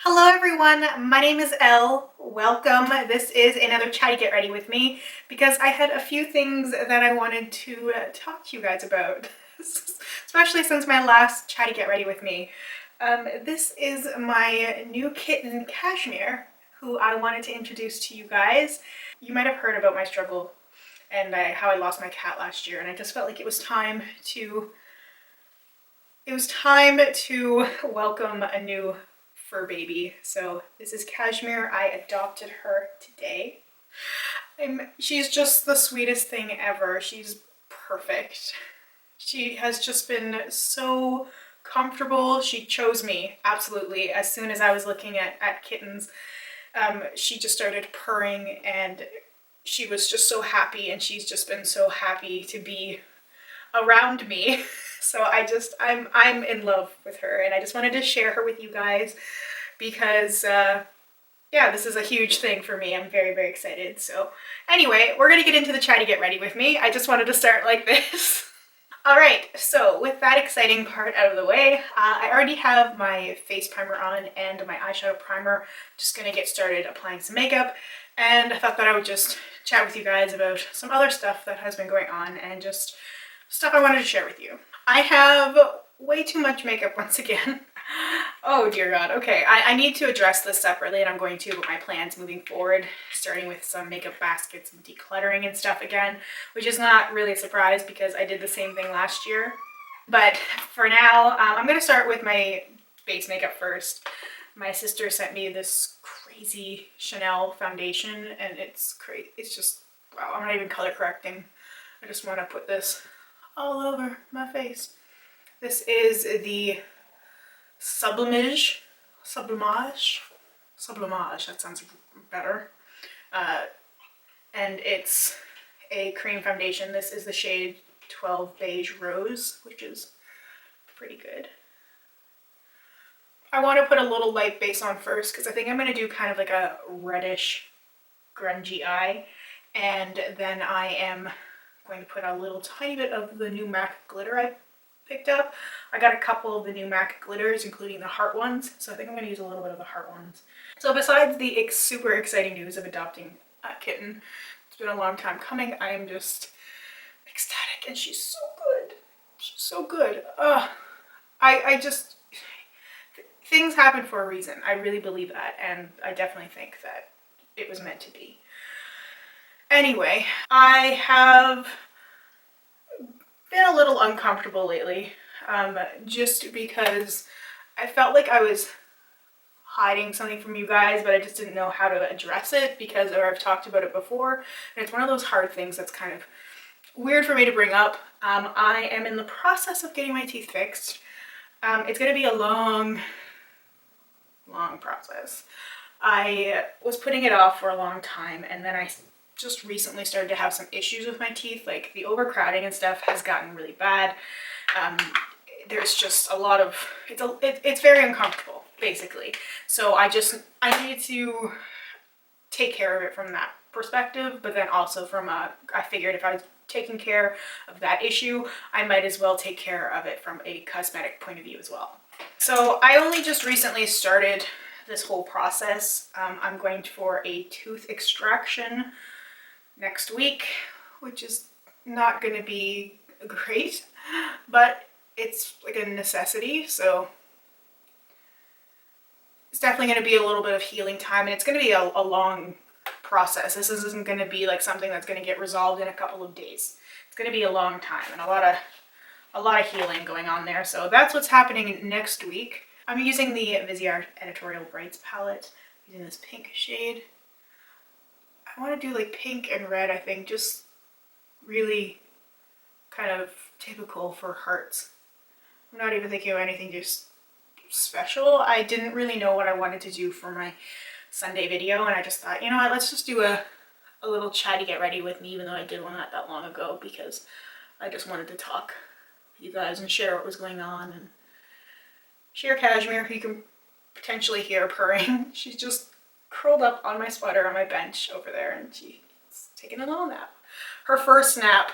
Hello everyone, my name is Elle. Welcome. This is another Chatty Get Ready with me because I had a few things that I wanted to talk to you guys about, especially since my last Chatty Get Ready with me. This is my new kitten, Cashmere, who I wanted to introduce to you guys. You might have heard about my struggle and how I lost my cat last year, and I just felt like it was time to welcome a new fur baby. So this is Cashmere. I adopted her today. She's just the sweetest thing ever. She's perfect. She has just been so comfortable. She chose me, absolutely. As soon as I was looking at kittens, she just started purring and she was just so happy, and she's just been so happy to be around me. So I'm in love with her, and I just wanted to share her with you guys because yeah, this is a huge thing for me. I'm very, very excited. So anyway, we're gonna get into the Chatty Get Ready with me. I just wanted to start like this. All right, so with that exciting part out of the way, I already have my face primer on and my eyeshadow primer. Just gonna get started applying some makeup, and I thought that I would just chat with you guys about some other stuff that has been going on and just stuff I wanted to share with you. I have way too much makeup once again. Oh dear God. Okay, I need to address this separately, and I'm going to with my plans moving forward, starting with some makeup baskets and decluttering and stuff again, which is not really a surprise because I did the same thing last year. But for now, I'm going to start with my base makeup first. My sister sent me this crazy Chanel foundation, and it's crazy. It's just, wow, I'm not even color correcting. I just want to put this all over my face. This is the Sublimage, that sounds better. And it's a cream foundation. This is the shade 12 Beige Rose, which is pretty good. I want to put a little light base on first because I think I'm going to do kind of like a reddish, grungy eye. And then I am going to put a little tiny bit of the new MAC glitter I picked up. I got a couple of the new MAC glitters, including the heart ones, so I think I'm going to use a little bit of the heart ones. So besides the super exciting news of adopting a kitten, it's been a long time coming. I am just ecstatic, and she's so good. She's so good. I just, things happen for a reason. I really believe that, and I definitely think that it was meant to be. Anyway, I have been a little uncomfortable lately, just because I felt like I was hiding something from you guys, but I just didn't know how to address it because, or I've talked about it before, and it's one of those hard things that's kind of weird for me to bring up. I am in the process of getting my teeth fixed. It's going to be a long process. I was putting it off for a long time, and then I just recently started to have some issues with my teeth. Like the overcrowding and stuff has gotten really bad. There's just a lot of, it's very uncomfortable basically. So I needed to take care of it from that perspective, but then also from I figured if I was taking care of that issue, I might as well take care of it from a cosmetic point of view as well. So I only just recently started this whole process. I'm going for a tooth extraction next week, which is not going to be great, but it's like a necessity. So it's definitely going to be a little bit of healing time, and it's going to be a long process. This isn't going to be like something that's going to get resolved in a couple of days. It's going to be a long time and a lot of healing going on there. So that's what's happening next week. I'm using the Viseart Editorial Brights palette, using this pink shade. I want to do like pink and red, I think, just really kind of typical for hearts. I'm not even thinking of anything just special. I didn't really know what I wanted to do for my Sunday video, and I just thought, you know what, let's just do a little Chatty Get Ready with me, even though I did one not that long ago, because I just wanted to talk with you guys and share what was going on and share Cashmere, who you can potentially hear purring. She's just curled up on my sweater on my bench over there, and she's taking a little nap. Her first nap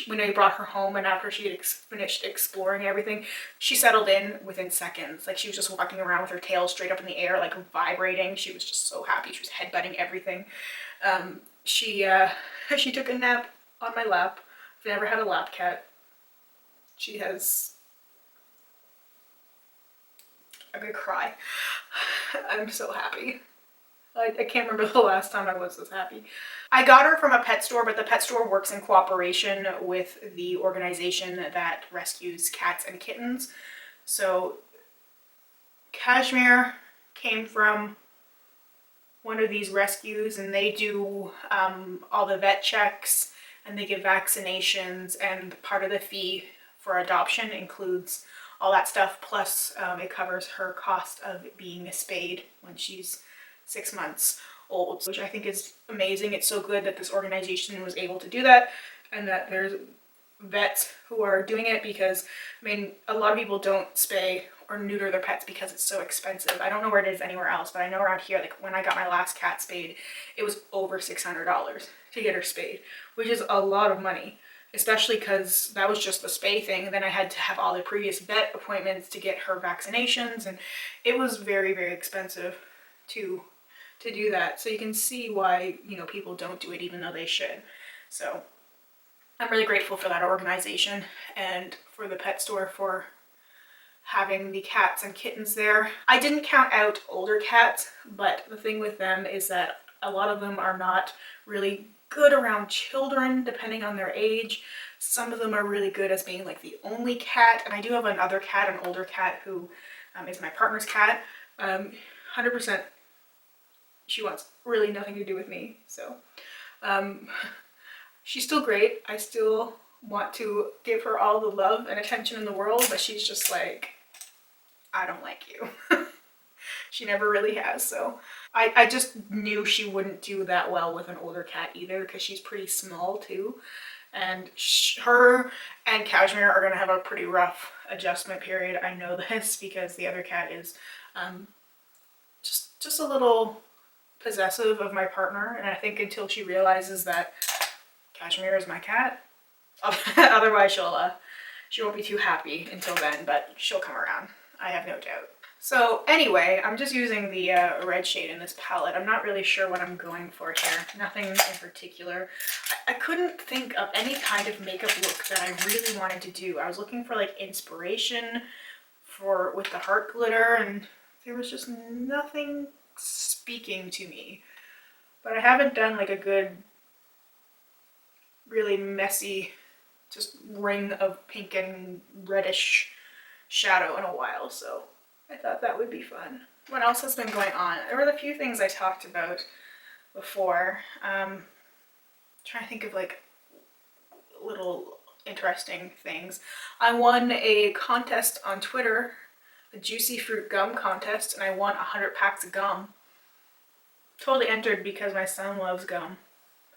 when I brought her home, and after she had finished exploring everything, she settled in within seconds. Like, she was just walking around with her tail straight up in the air, like vibrating. She was just so happy. She was headbutting everything. She took a nap on my lap. I've never had a lap cat. She has a good cry. I'm so happy. I can't remember the last time I was this happy. I got her from a pet store, but the pet store works in cooperation with the organization that rescues cats and kittens. So Kashmir came from one of these rescues, and they do all the vet checks, and they give vaccinations, and part of the fee for adoption includes all that stuff, plus it covers her cost of being spayed when she's 6 months old, which I think is amazing. It's so good that this organization was able to do that, and that there's vets who are doing it, because I mean, a lot of people don't spay or neuter their pets because it's so expensive. I don't know where it is anywhere else, but I know around here, like when I got my last cat spayed, it was over $600 to get her spayed, which is a lot of money, especially because that was just the spay thing. And then I had to have all the previous vet appointments to get her vaccinations, and it was very, very expensive to do that. So you can see why, you know, people don't do it even though they should. So I'm really grateful for that organization and for the pet store for having the cats and kittens there. I didn't count out older cats, but the thing with them is that a lot of them are not really good around children, depending on their age. Some of them are really good as being like the only cat, and I do have another cat, an older cat, who is my partner's cat. 100% she wants really nothing to do with me, so she's still great. I still want to give her all the love and attention in the world, but she's just like, I don't like you. She never really has, so I just knew she wouldn't do that well with an older cat either, because she's pretty small too, and her and Kashmir are gonna have a pretty rough adjustment period. I know this because the other cat is just a little possessive of my partner, and I think until she realizes that Kashmir is my cat, otherwise she won't be too happy until then, but she'll come around, I have no doubt. So anyway, I'm just using the red shade in this palette. I'm not really sure what I'm going for here. Nothing in particular. I couldn't think of any kind of makeup look that I really wanted to do. I was looking for like inspiration with the heart glitter, and there was just nothing speaking to me. But I haven't done like a good, really messy, just ring of pink and reddish shadow in a while, so I thought that would be fun. What else has been going on? There were a few things I talked about before. Trying to think of like little interesting things. I won a contest on Twitter, a juicy fruit gum contest, and I won 100 packs of gum. Totally entered because my son loves gum.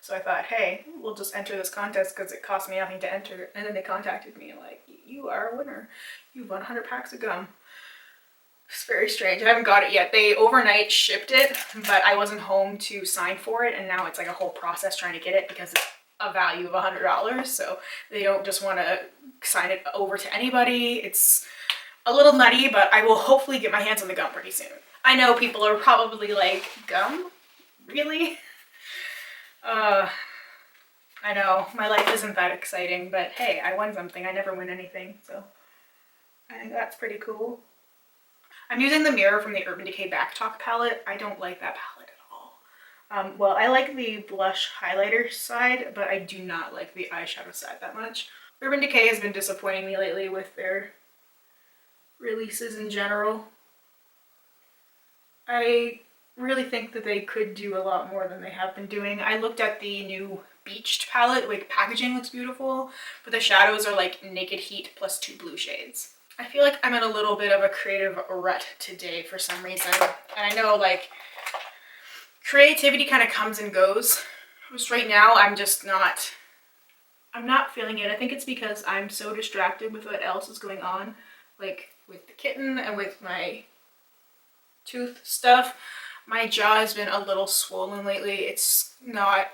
So I thought, hey, we'll just enter this contest because it cost me nothing to enter. And then they contacted me like, you are a winner. You've won 100 packs of gum. It's very strange. I haven't got it yet. They overnight shipped it, but I wasn't home to sign for it, and now it's like a whole process trying to get it because it's a value of $100. So they don't just want to sign it over to anybody. It's a little nutty, but I will hopefully get my hands on the gum pretty soon. I know people are probably like, gum? Really? I know, my life isn't that exciting, but hey, I won something. I never win anything, so I think that's pretty cool. I'm using the mirror from the Urban Decay Back Talk palette. I don't like that palette at all. Well, I like the blush highlighter side, but I do not like the eyeshadow side that much. Urban Decay has been disappointing me lately with their releases in general. I really think that they could do a lot more than they have been doing. I looked at the new Beached palette, like packaging looks beautiful, but the shadows are like Naked Heat plus 2 blue shades. I feel like I'm in a little bit of a creative rut today for some reason. And I know like creativity kind of comes and goes. Just right now I'm not feeling it. I think it's because I'm so distracted with what else is going on, like with the kitten and with my tooth stuff. My jaw has been a little swollen lately. It's not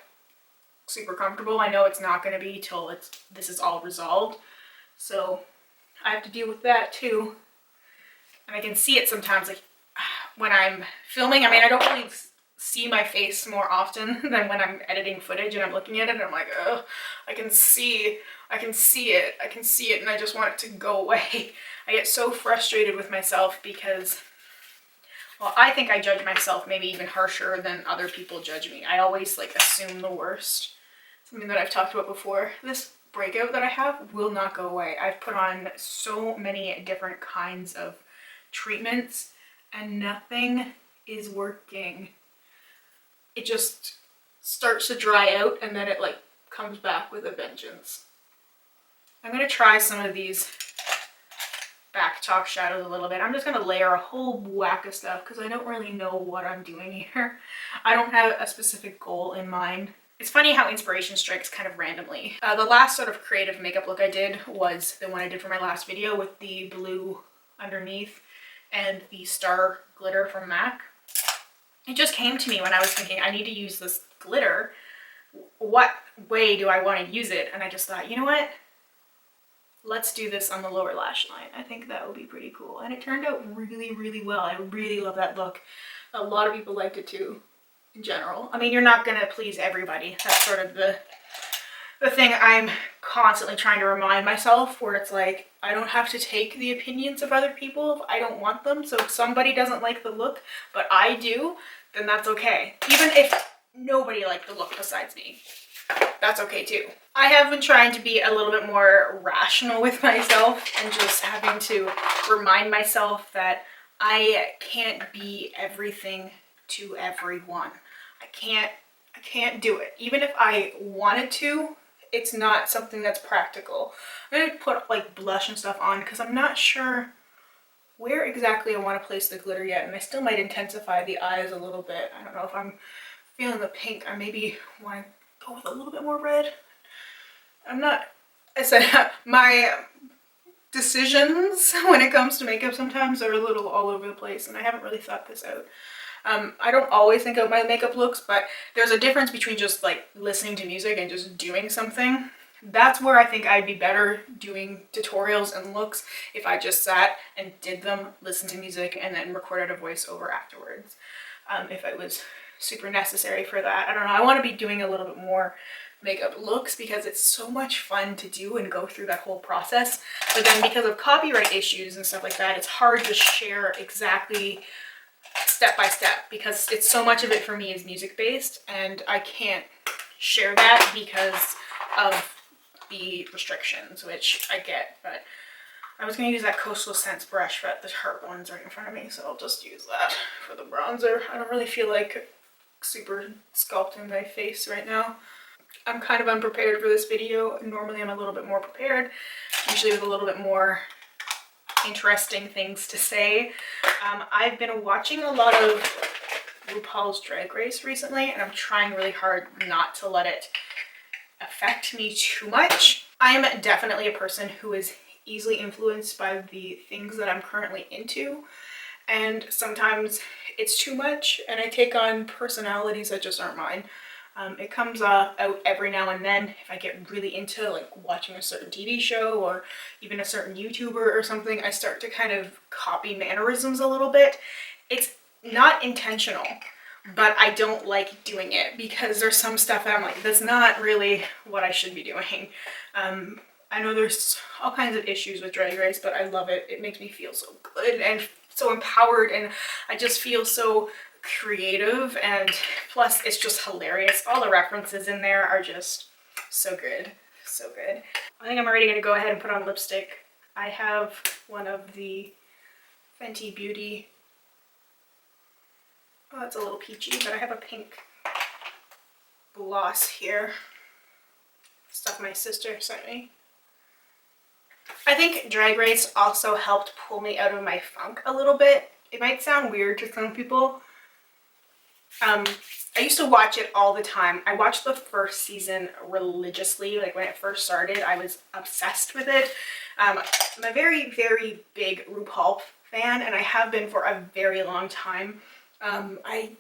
super comfortable. I know it's not going to be till this is all resolved. So I have to deal with that too. And I can see it sometimes, like when I'm filming. I mean, I don't really see my face more often than when I'm editing footage and I'm looking at it and I'm like, oh, I can see it, and I just want it to go away. I get so frustrated with myself because, well, I think I judge myself maybe even harsher than other people judge me. I always like assume the worst. Something that I've talked about before. This breakout that I have will not go away. I've put on so many different kinds of treatments and nothing is working. It just starts to dry out and then it like comes back with a vengeance. I'm going to try some of these back chalk shadows a little bit. I'm just going to layer a whole whack of stuff because I don't really know what I'm doing here. I don't have a specific goal in mind. It's funny how inspiration strikes kind of randomly. The last sort of creative makeup look I did was the one I did for my last video with the blue underneath and the star glitter from MAC. It just came to me when I was thinking I need to use this glitter. What way do I want to use it? And I just thought, you know what? Let's do this on the lower lash line. I think that would be pretty cool. And it turned out really, really well. I really love that look. A lot of people liked it too, in general. I mean, you're not going to please everybody. That's sort of the thing I'm constantly trying to remind myself, where it's like, I don't have to take the opinions of other people if I don't want them. So if somebody doesn't like the look, but I do, then that's okay. Even if nobody liked the look besides me, that's okay too. I have been trying to be a little bit more rational with myself and just having to remind myself that I can't be everything to everyone. I can't do it. Even if I wanted to, it's not something that's practical. I'm going to put like blush and stuff on because I'm not sure where exactly I want to place the glitter yet, and I still might intensify the eyes a little bit. I don't know if I'm feeling the pink. I maybe want to go with a little bit more red. I'm not, I said, my decisions when it comes to makeup sometimes are a little all over the place, and I haven't really thought this out. I don't always think of my makeup looks, but there's a difference between just like listening to music and just doing something. That's where I think I'd be better doing tutorials and looks if I just sat and did them, listened to music, and then recorded a voiceover afterwards. If it was super necessary for that. I don't know. I want to be doing a little bit more makeup looks because it's so much fun to do and go through that whole process. But then because of copyright issues and stuff like that, it's hard to share exactly step by step because it's so much of it for me is music based and I can't share that because of the restrictions, which I get. But I was going to use that Coastal Scents brush, but the Tarte one's right in front of me, so I'll just use that for the bronzer. I don't really feel like super sculpting my face right now. I'm kind of unprepared for this video. Normally I'm a little bit more prepared, usually with a little bit more interesting things to say. I've been watching a lot of RuPaul's Drag Race recently, and I'm trying really hard not to let it affect me too much. I'm definitely a person who is easily influenced by the things that I'm currently into, and sometimes it's too much and I take on personalities that just aren't mine. It comes out every now and then if I get really into like watching a certain TV show or even a certain YouTuber or something. I start to kind of copy mannerisms a little bit. It's not intentional, but I don't like doing it because there's some stuff that I'm like, that's not really what I should be doing. I know there's all kinds of issues with Drag Race, but I love it. It makes me feel so good and so empowered, and I just feel so creative, and plus it's just hilarious. All the references in there are just so good, so good. I think I'm already gonna go ahead and put on lipstick. I have one of the Fenty Beauty, oh, it's a little peachy, but I have a pink gloss here, stuff my sister sent me. I think Drag Race also helped pull me out of my funk a little bit. It might sound weird to some people. I used to watch it all the time. I watched the first season religiously. Like when it first started, I was obsessed with it. I'm a very, very big RuPaul fan, and I have been for a very long time. I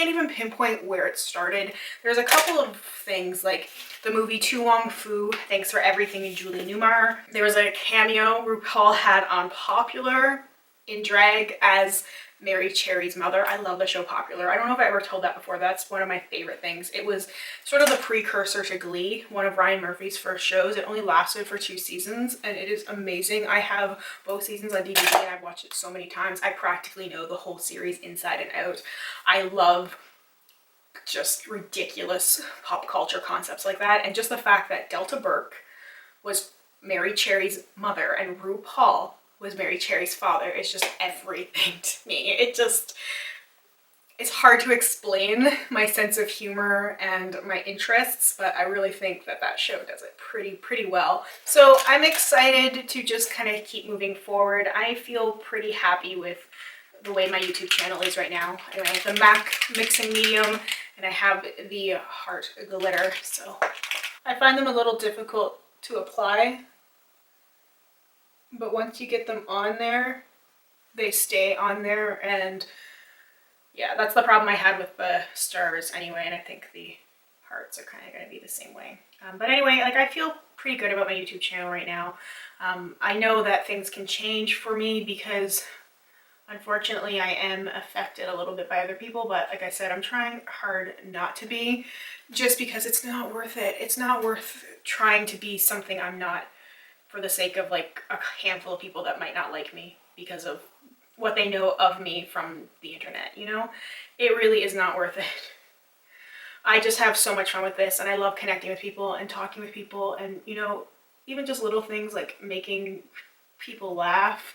can't even pinpoint where it started. There's a couple of things like the movie Tu Wong Fu, Thanks for Everything, and Julie Newmar. There was a cameo RuPaul had on Popular in drag as Mary Cherry's mother. I love the show Popular. I don't know if I ever told that before. That's one of my favorite things. It was sort of the precursor to Glee, one of Ryan Murphy's first shows. It only lasted for 2 seasons and it is amazing. I have both seasons on DVD and I've watched it so many times. I practically know the whole series inside and out. I love just ridiculous pop culture concepts like that, and just the fact that Delta Burke was Mary Cherry's mother and RuPaul was Mary Cherry's father. It's just everything to me. It's hard to explain my sense of humor and my interests, but I really think that that show does it pretty well. So I'm excited to just kind of keep moving forward. I feel pretty happy with the way my YouTube channel is right now. I have the MAC mixing medium and I have the heart glitter, so I find them a little difficult to apply. But once you get them on there, they stay on there, and yeah, that's the problem I had with the stars anyway, and I think the hearts are kind of going to be the same way. But anyway, like, I feel pretty good about my YouTube channel right now. I know that things can change for me because unfortunately I am affected a little bit by other people, but like I said, I'm trying hard not to be, just because it's not worth it. It's not worth trying to be something I'm not, for the sake of like a handful of people that might not like me because of what they know of me from the internet, you know? It really is not worth it. I just have so much fun with this, and I love connecting with people and talking with people, and, you know, even just little things like making people laugh.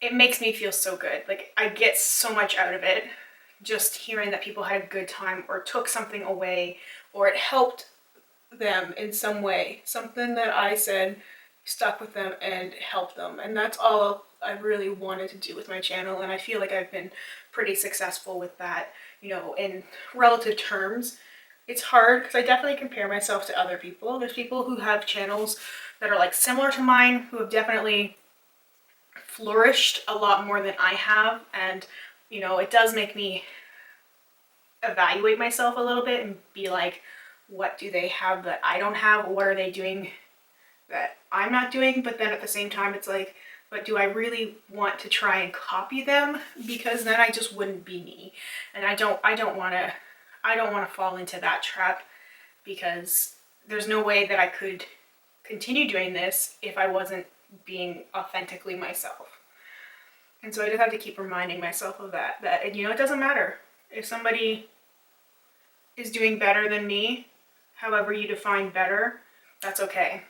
It makes me feel so good. Like, I get so much out of it, just hearing that people had a good time or took something away, or it helped them in some way. Something that I said stuck with them and helped them, and that's all I really wanted to do with my channel, and I feel like I've been pretty successful with that, you know, in relative terms. It's hard because I definitely compare myself to other people. There's people who have channels that are like similar to mine who have definitely flourished a lot more than I have, and you know, it does make me evaluate myself a little bit and be like, what do they have that I don't have? What are they doing that I'm not doing? But then at the same time, it's like, but do I really want to try and copy them? Because then I just wouldn't be me, and I don't want to fall into that trap, because there's no way that I could continue doing this if I wasn't being authentically myself. And so I just have to keep reminding myself of that, you know, it doesn't matter if somebody is doing better than me, however you define better, that's okay.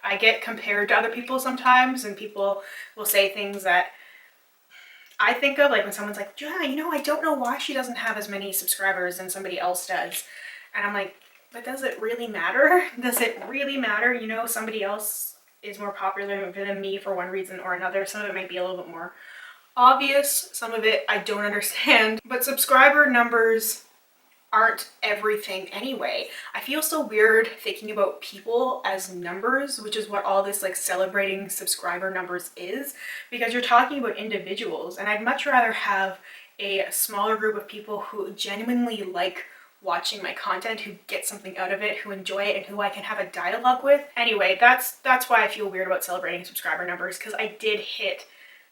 I get compared to other people sometimes, and people will say things that I think of, like when someone's like, yeah, you know, I don't know why she doesn't have as many subscribers than somebody else does. And I'm like, but does it really matter? Does it really matter? You know, somebody else is more popular than me for one reason or another. Some of it might be a little bit more obvious. Some of it I don't understand. But subscriber numbers aren't everything anyway. I feel so weird thinking about people as numbers, which is what all this like celebrating subscriber numbers is, because you're talking about individuals, and I'd much rather have a smaller group of people who genuinely like watching my content, who get something out of it, who enjoy it, and who I can have a dialogue with. Anyway, that's why I feel weird about celebrating subscriber numbers, because I did hit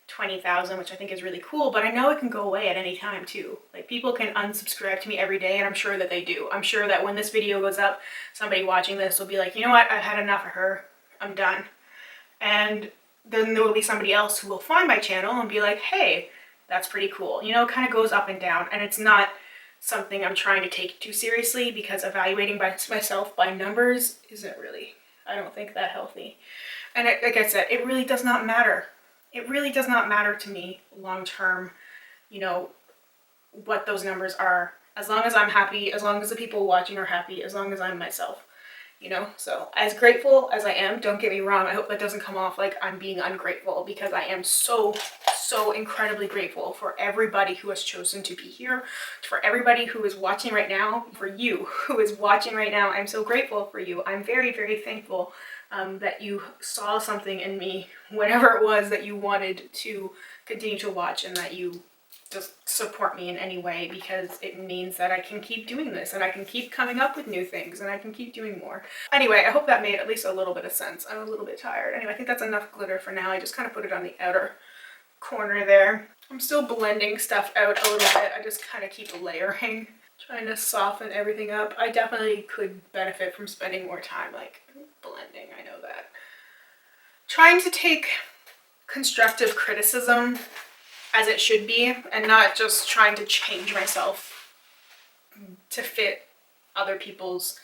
20,000, which I think is really cool, but I know it can go away at any time too. Like, people can unsubscribe to me every day, and I'm sure that they do. I'm sure that when this video goes up, somebody watching this will be like, you know what, I've had enough of her, I'm done. And then there will be somebody else who will find my channel and be like, hey, that's pretty cool. You know, it kind of goes up and down, and it's not something I'm trying to take too seriously, because evaluating myself by numbers isn't really, I don't think, that healthy. And like I said, it really does not matter. It really does not matter to me long term, you know, what those numbers are, as long as I'm happy, as long as the people watching are happy, as long as I'm myself, you know. So as grateful as I am, don't get me wrong, I hope that doesn't come off like I'm being ungrateful, because I am so incredibly grateful for everybody who has chosen to be here, for everybody who is watching right now, for you who is watching right now. I'm so grateful for you. I'm very thankful that you saw something in me, whatever it was that you wanted to continue to watch, and that you just support me in any way, because it means that I can keep doing this and I can keep coming up with new things and I can keep doing more. Anyway, I hope that made at least a little bit of sense. I'm a little bit tired. Anyway, I think that's enough glitter for now. I just kind of put it on the outer corner there. I'm still blending stuff out a little bit. I just kind of keep layering, trying to soften everything up. I definitely could benefit from spending more time like blending, I know that. Trying to take constructive criticism as it should be and not just trying to change myself to fit other people's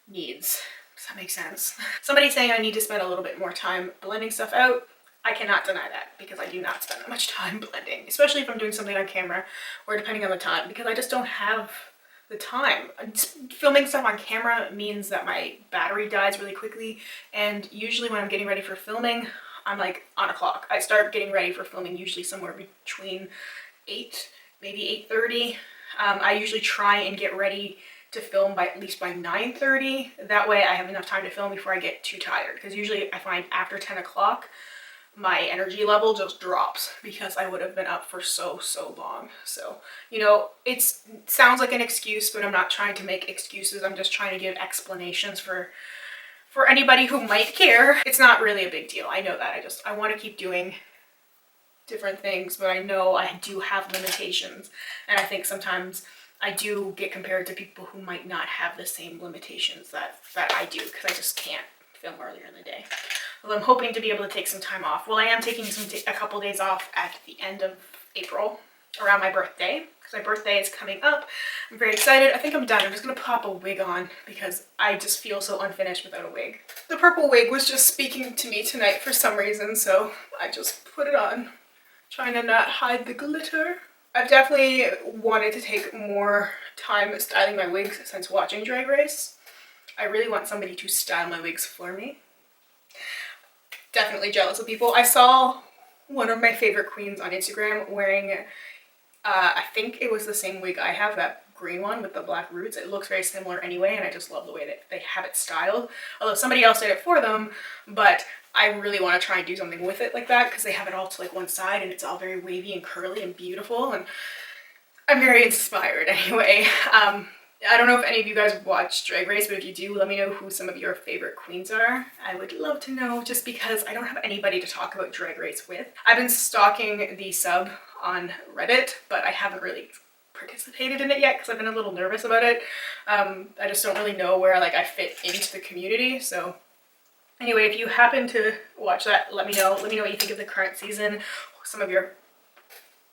needs. Does that make sense? Somebody saying I need to spend a little bit more time blending stuff out. I cannot deny that, because I do not spend that much time blending, especially if I'm doing something on camera or depending on the time, because I just don't have the time. Filming stuff on camera means that my battery dies really quickly, and usually when I'm getting ready for filming, I'm like on a clock. I start getting ready for filming usually somewhere between 8, maybe 8:30. I usually try and get ready to film by at least by 9:30. That way I have enough time to film before I get too tired, because usually I find after 10 o'clock my energy level just drops because I would have been up for so long. So, you know, it sounds like an excuse, but I'm not trying to make excuses. I'm just trying to give explanations for anybody who might care. It's not really a big deal. I know that. I want to keep doing different things, but I know I do have limitations, and I think sometimes I do get compared to people who might not have the same limitations that I do, because I just can't film earlier in the day. Well, I'm hoping to be able to take some time off. Well, I am taking a couple days off at the end of April, around my birthday, because my birthday is coming up. I'm very excited. I think I'm done. I'm just gonna pop a wig on because I just feel so unfinished without a wig. The purple wig was just speaking to me tonight for some reason, so I just put it on, trying to not hide the glitter. I've definitely wanted to take more time styling my wigs since watching Drag Race. I really want somebody to style my wigs for me. Definitely jealous of people. I saw one of my favorite queens on Instagram wearing, I think it was the same wig I have, that green one with the black roots. It looks very similar anyway, and I just love the way that they have it styled. Although somebody else did it for them, but I really want to try and do something with it like that, because they have it all to like one side and it's all very wavy and curly and beautiful, and I'm very inspired anyway. I don't know if any of you guys watch Drag Race, but if you do, let me know who some of your favorite queens are. I would love to know, just because I don't have anybody to talk about Drag Race with. I've been stalking the sub on Reddit, but I haven't really participated in it yet because I've been a little nervous about it. I just don't really know where like I fit into the community. So anyway, if you happen to watch that, let me know. Let me know what you think of the current season, some of your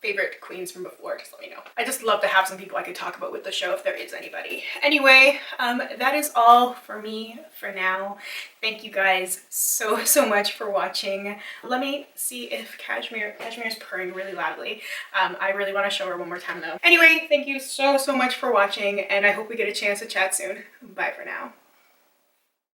favorite queens from before. Just let me know. I just love to have some people I could talk about with the show if there is anybody. Anyway, that is all for me for now. Thank you guys so much for watching. Let me see if Cashmere is purring really loudly. I really want to show her one more time though. Anyway, thank you so much for watching, and I hope we get a chance to chat soon. Bye for now.